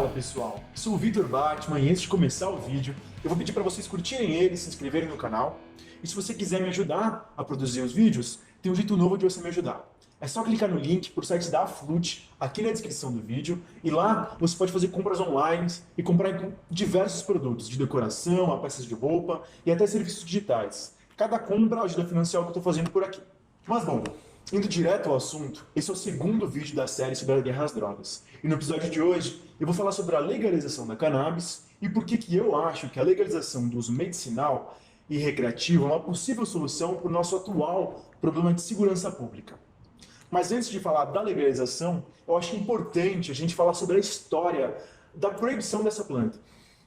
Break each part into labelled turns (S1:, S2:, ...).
S1: Fala pessoal, sou o Vitor Batman e antes de começar o vídeo, eu vou pedir para vocês curtirem ele, se inscreverem no canal. E se você quiser me ajudar a produzir os vídeos, tem um jeito novo de você me ajudar. É só clicar no link pro site da Aflut aqui na descrição do vídeo e lá você pode fazer compras online e comprar diversos produtos de decoração, a peças de roupa e até serviços digitais. Cada compra ajuda a financiar o que eu estou fazendo por aqui. Mas bom, indo direto ao assunto, esse é o segundo vídeo da série sobre a guerra às drogas. E no episódio de hoje, eu vou falar sobre a legalização da cannabis e por que eu acho que a legalização do uso medicinal e recreativo é uma possível solução para o nosso atual problema de segurança pública. Mas antes de falar da legalização, eu acho importante a gente falar sobre a história da proibição dessa planta.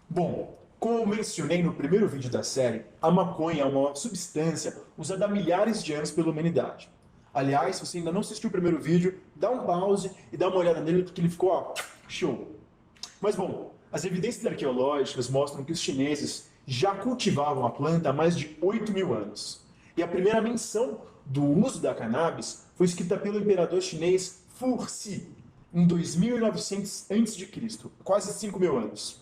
S1: Bom, como eu mencionei no primeiro vídeo da série, a maconha é uma substância usada há milhares de anos pela humanidade. Aliás, se você ainda não assistiu o primeiro vídeo, dá um pause e dá uma olhada nele porque ele ficou, show. Mas bom, as evidências arqueológicas mostram que os chineses já cultivavam a planta há mais de 8.000 anos. E a primeira menção do uso da cannabis foi escrita pelo imperador chinês Fu Xi, em 2900 a.C., quase 5.000 anos.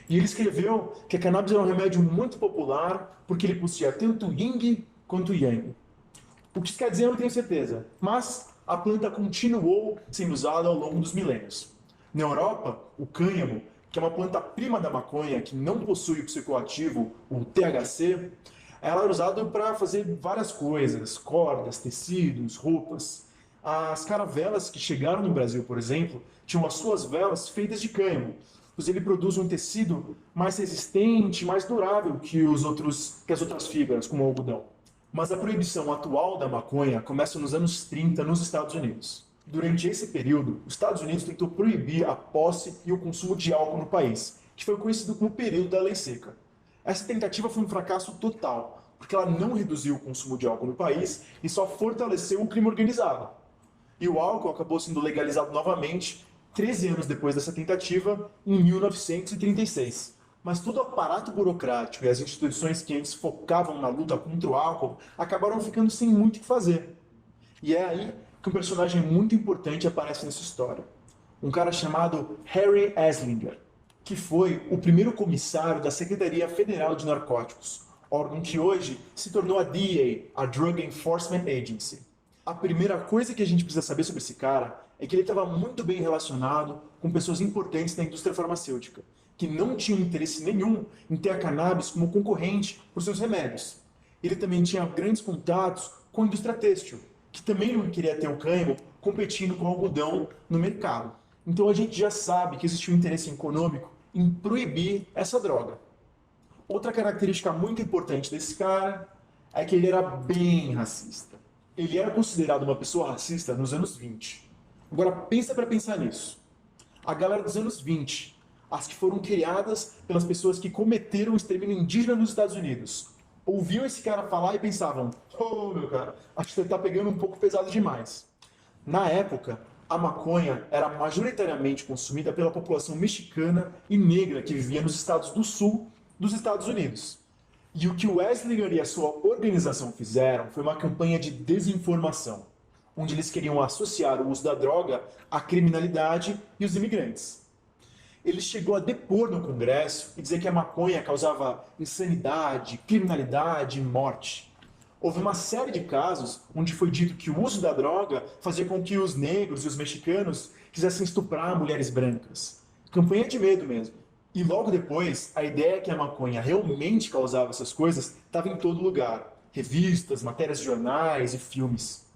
S1: E ele escreveu que a cannabis era um remédio muito popular porque ele possuía tanto yin quanto yang. O que isso quer dizer eu não tenho certeza, mas a planta continuou sendo usada ao longo dos milênios. Na Europa, o cânhamo, que é uma planta prima da maconha que não possui o psicoativo, o THC, ela era usada para fazer várias coisas, cordas, tecidos, roupas. As caravelas que chegaram no Brasil, por exemplo, tinham as suas velas feitas de cânhamo, pois ele produz um tecido mais resistente, mais durável que as outras fibras, como o algodão. Mas a proibição atual da maconha começa nos anos 30 nos Estados Unidos. Durante esse período, os Estados Unidos tentou proibir a posse e o consumo de álcool no país, que foi conhecido como o período da lei seca. Essa tentativa foi um fracasso total, porque ela não reduziu o consumo de álcool no país e só fortaleceu o crime organizado. E o álcool acabou sendo legalizado novamente 13 anos depois dessa tentativa, em 1936. Mas todo o aparato burocrático e as instituições que antes focavam na luta contra o álcool acabaram ficando sem muito o que fazer. E é aí que um personagem muito importante aparece nessa história. Um cara chamado Harry Anslinger, que foi o primeiro comissário da Secretaria Federal de Narcóticos, órgão que hoje se tornou a DEA, a Drug Enforcement Agency. A primeira coisa que a gente precisa saber sobre esse cara é que ele estava muito bem relacionado com pessoas importantes da indústria farmacêutica, que não tinham interesse nenhum em ter a cannabis como concorrente por seus remédios. Ele também tinha grandes contatos com a indústria têxtil, que também não queria ter o cânhamo competindo com o algodão no mercado. Então a gente já sabe que existe um interesse econômico em proibir essa droga. Outra característica muito importante desse cara é que ele era bem racista. Ele era considerado uma pessoa racista nos anos 20. Agora pensa para pensar nisso. A galera dos anos 20, as que foram criadas pelas pessoas que cometeram o extermínio indígena nos Estados Unidos, ouviam esse cara falar e pensavam: meu cara, acho que você está pegando um pouco pesado demais. Na época, a maconha era majoritariamente consumida pela população mexicana e negra que vivia nos estados do sul dos Estados Unidos. E o que o Anslinger e a sua organização fizeram foi uma campanha de desinformação, onde eles queriam associar o uso da droga à criminalidade e os imigrantes. Ele chegou a depor no Congresso e dizer que a maconha causava insanidade, criminalidade e morte. Houve uma série de casos onde foi dito que o uso da droga fazia com que os negros e os mexicanos quisessem estuprar mulheres brancas. Campanha de medo mesmo. E logo depois, a ideia que a maconha realmente causava essas coisas estava em todo lugar. Revistas, matérias de jornais e filmes.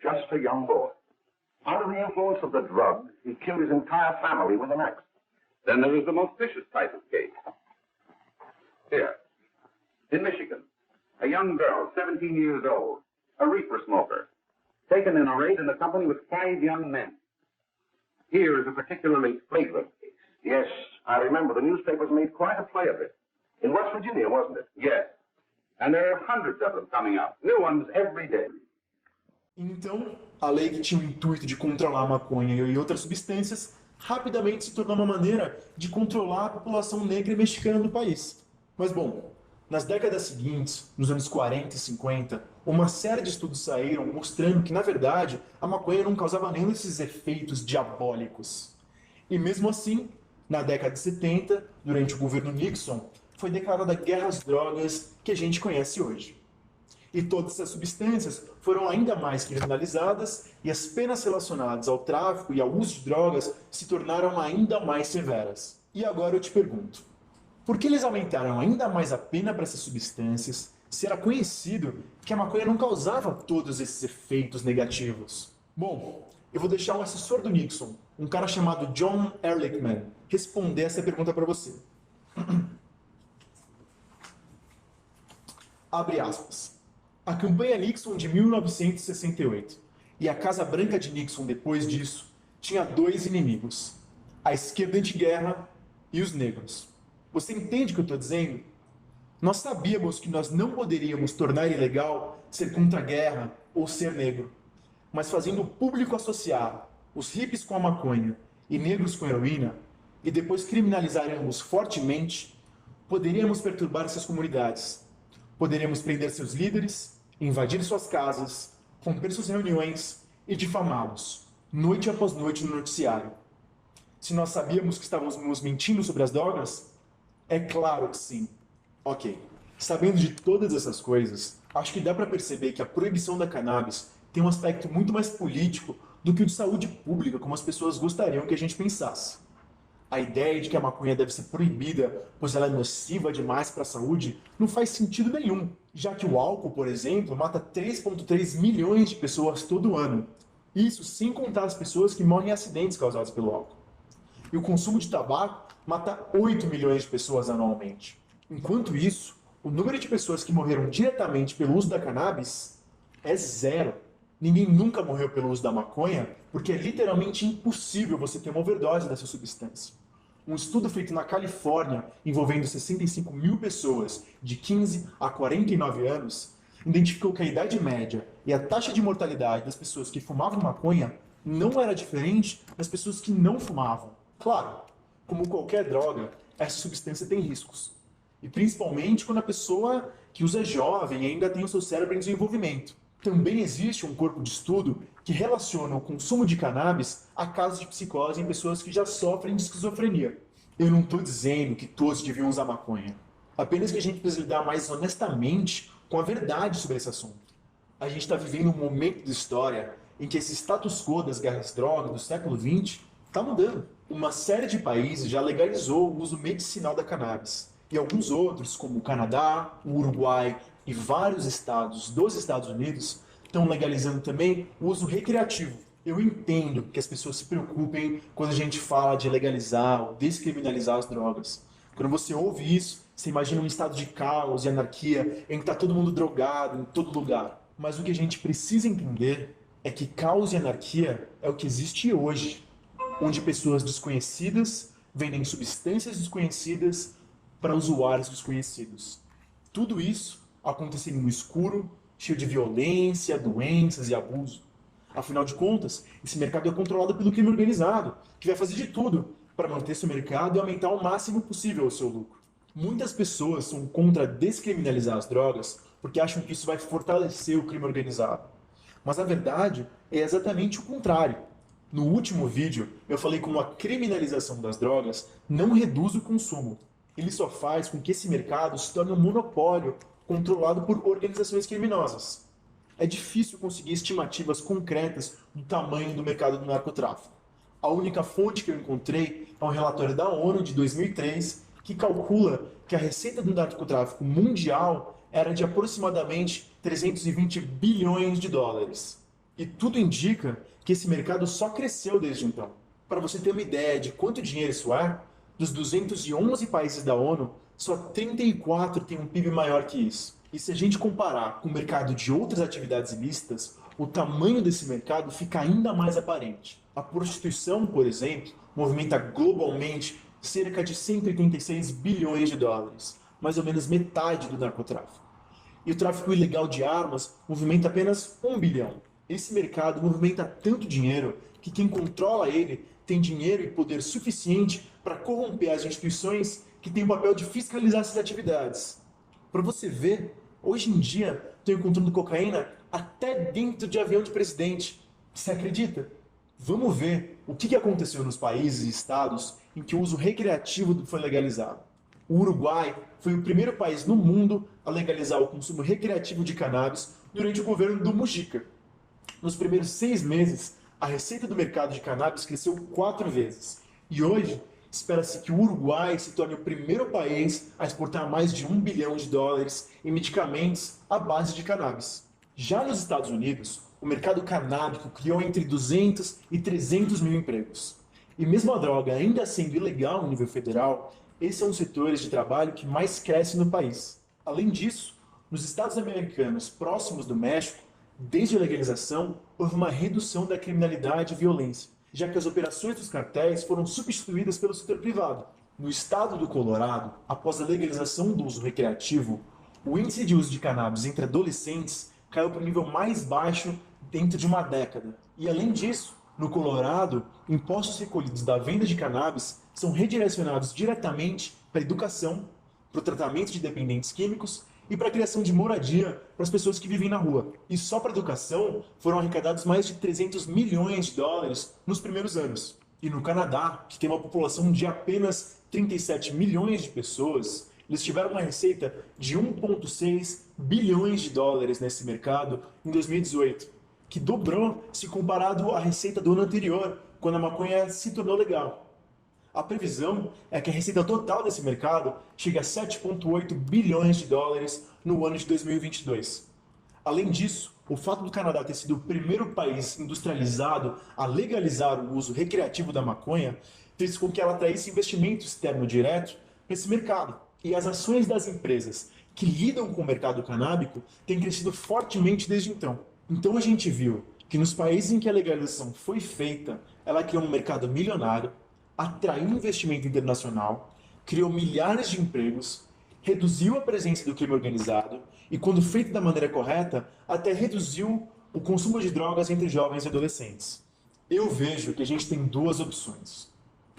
S2: Just a young boy. Under the influence of the drug, he killed his entire family with an axe.
S3: Then there is the most vicious type of case. Here, in Michigan, a young girl, 17 years old, a reefer smoker, taken in a raid in the company with 5 young men. Here is a particularly flagrant case.
S2: Yes, I remember. The newspapers made quite a play of it. In West Virginia, wasn't it?
S3: Yes. And there are hundreds of them coming up, new ones every day.
S1: Então, a lei que tinha o intuito de controlar a maconha e outras substâncias rapidamente se tornou uma maneira de controlar a população negra e mexicana do país. Mas bom, nas décadas seguintes, nos anos 40 e 50, uma série de estudos saíram mostrando que, na verdade, a maconha não causava nenhum desses efeitos diabólicos. E mesmo assim, na década de 70, durante o governo Nixon, foi declarada a guerra às drogas que a gente conhece hoje. E todas essas substâncias foram ainda mais criminalizadas e as penas relacionadas ao tráfico e ao uso de drogas se tornaram ainda mais severas. E agora eu te pergunto, por que eles aumentaram ainda mais a pena para essas substâncias se era conhecido que a maconha não causava todos esses efeitos negativos? Bom, eu vou deixar um assessor do Nixon, um cara chamado John Ehrlichman, responder essa pergunta para você. Abre aspas. A campanha Nixon de 1968 e a Casa Branca de Nixon depois disso tinha dois inimigos, a esquerda anti-guerra e os negros. Você entende o que eu estou dizendo? Nós sabíamos que nós não poderíamos tornar ilegal ser contra a guerra ou ser negro, mas fazendo o público associar os hippies com a maconha e negros com a heroína, e depois criminalizar ambos fortemente, poderíamos perturbar essas comunidades. Poderíamos prender seus líderes, invadir suas casas, romper suas reuniões e difamá-los, noite após noite no noticiário. Se nós sabíamos que estávamos nos mentindo sobre as drogas? É claro que sim. Ok. Sabendo de todas essas coisas, acho que dá para perceber que a proibição da cannabis tem um aspecto muito mais político do que o de saúde pública, como as pessoas gostariam que a gente pensasse. A ideia de que a maconha deve ser proibida, pois ela é nociva demais para a saúde, não faz sentido nenhum, já que o álcool, por exemplo, mata 3,3 milhões de pessoas todo ano. Isso sem contar as pessoas que morrem em acidentes causados pelo álcool. E o consumo de tabaco mata 8 milhões de pessoas anualmente. Enquanto isso, o número de pessoas que morreram diretamente pelo uso da cannabis é zero. Ninguém nunca morreu pelo uso da maconha, porque é literalmente impossível você ter uma overdose dessa substância. Um estudo feito na Califórnia, envolvendo 65 mil pessoas de 15 a 49 anos, identificou que a idade média e a taxa de mortalidade das pessoas que fumavam maconha não era diferente das pessoas que não fumavam. Claro, como qualquer droga, essa substância tem riscos. E principalmente quando a pessoa que usa é jovem e ainda tem o seu cérebro em desenvolvimento. Também existe um corpo de estudo que relaciona o consumo de cannabis a casos de psicose em pessoas que já sofrem de esquizofrenia. Eu não estou dizendo que todos deviam usar maconha. Apenas que a gente precisa lidar mais honestamente com a verdade sobre esse assunto. A gente está vivendo um momento da história em que esse status quo das guerras drogas do século XX está mudando. Uma série de países já legalizou o uso medicinal da cannabis. E alguns outros, como o Canadá, o Uruguai e vários estados dos Estados Unidos, estão legalizando também o uso recreativo. Eu entendo que as pessoas se preocupem quando a gente fala de legalizar ou descriminalizar as drogas. Quando você ouve isso, você imagina um estado de caos e anarquia em que está todo mundo drogado em todo lugar. Mas o que a gente precisa entender é que caos e anarquia é o que existe hoje, onde pessoas desconhecidas vendem substâncias desconhecidas para usuários desconhecidos. Tudo isso acontecendo no escuro, cheio de violência, doenças e abuso. Afinal de contas, esse mercado é controlado pelo crime organizado, que vai fazer de tudo para manter seu mercado e aumentar o máximo possível o seu lucro. Muitas pessoas são contra descriminalizar as drogas porque acham que isso vai fortalecer o crime organizado. Mas a verdade é exatamente o contrário. No último vídeo, eu falei como a criminalização das drogas não reduz o consumo. Ele só faz com que esse mercado se torne um monopólio controlado por organizações criminosas. É difícil conseguir estimativas concretas do tamanho do mercado do narcotráfico. A única fonte que eu encontrei é um relatório da ONU de 2003 que calcula que a receita do narcotráfico mundial era de aproximadamente 320 bilhões de dólares. E tudo indica que esse mercado só cresceu desde então. Para você ter uma ideia de quanto dinheiro isso é, dos 211 países da ONU, só 34 têm um PIB maior que isso. E se a gente comparar com o mercado de outras atividades ilícitas, o tamanho desse mercado fica ainda mais aparente. A prostituição, por exemplo, movimenta globalmente cerca de 186 bilhões de dólares, mais ou menos metade do narcotráfico. E o tráfico ilegal de armas movimenta apenas 1 bilhão. Esse mercado movimenta tanto dinheiro que quem controla ele tem dinheiro e poder suficiente para corromper as instituições que têm o papel de fiscalizar essas atividades. Para você ver, hoje em dia estão encontrando cocaína até dentro de avião de presidente. Você acredita? Vamos ver o que aconteceu nos países e estados em que o uso recreativo foi legalizado. O Uruguai foi o primeiro país no mundo a legalizar o consumo recreativo de cannabis durante o governo do Mujica. Nos primeiros 6 meses, a receita do mercado de cannabis cresceu 4 vezes. E hoje, espera-se que o Uruguai se torne o primeiro país a exportar mais de $1 bilhão em medicamentos à base de cannabis. Já nos Estados Unidos, o mercado canábico criou entre 200 e 300 mil empregos. E mesmo a droga ainda sendo ilegal no nível federal, esses são os setores de trabalho que mais crescem no país. Além disso, nos Estados americanos próximos do México, desde a legalização, houve uma redução da criminalidade e violência, já que as operações dos cartéis foram substituídas pelo setor privado. No estado do Colorado, após a legalização do uso recreativo, o índice de uso de cannabis entre adolescentes caiu para o nível mais baixo dentro de uma década. E além disso, no Colorado, impostos recolhidos da venda de cannabis são redirecionados diretamente para a educação, para o tratamento de dependentes químicos e para a criação de moradia para as pessoas que vivem na rua. E só para a educação foram arrecadados mais de $300 milhões nos primeiros anos. E no Canadá, que tem uma população de apenas 37 milhões de pessoas, eles tiveram uma receita de $1,6 bilhões nesse mercado em 2018, que dobrou se comparado à receita do ano anterior, quando a maconha se tornou legal. A previsão é que a receita total desse mercado chegue a $7,8 bilhões no ano de 2022. Além disso, o fato do Canadá ter sido o primeiro país industrializado a legalizar o uso recreativo da maconha fez com que ela atraísse investimento externo direto para esse mercado. E as ações das empresas que lidam com o mercado canábico têm crescido fortemente desde então. Então a gente viu que nos países em que a legalização foi feita, ela criou um mercado milionário, atraiu investimento internacional, criou milhares de empregos, reduziu a presença do crime organizado e, quando feito da maneira correta, até reduziu o consumo de drogas entre jovens e adolescentes. Eu vejo que a gente tem duas opções.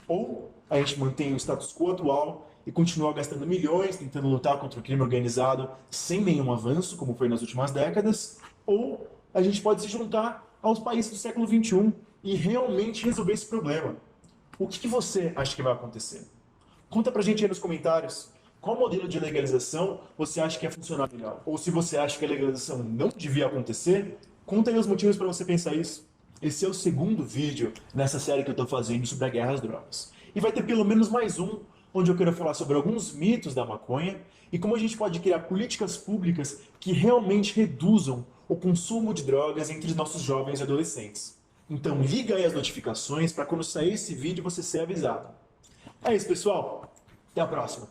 S1: Ou a gente mantém o status quo atual e continua gastando milhões tentando lutar contra o crime organizado sem nenhum avanço, como foi nas últimas décadas, ou a gente pode se juntar aos países do século XXI e realmente resolver esse problema. O que você acha que vai acontecer? Conta pra gente aí nos comentários qual modelo de legalização você acha que ia funcionar melhor. Ou se você acha que a legalização não devia acontecer, conta aí os motivos para você pensar isso. Esse é o segundo vídeo nessa série que eu estou fazendo sobre a guerra às drogas. E vai ter pelo menos mais um, onde eu quero falar sobre alguns mitos da maconha e como a gente pode criar políticas públicas que realmente reduzam o consumo de drogas entre os nossos jovens e adolescentes. Então liga aí as notificações para quando sair esse vídeo você ser avisado. É isso, pessoal. Até a próxima.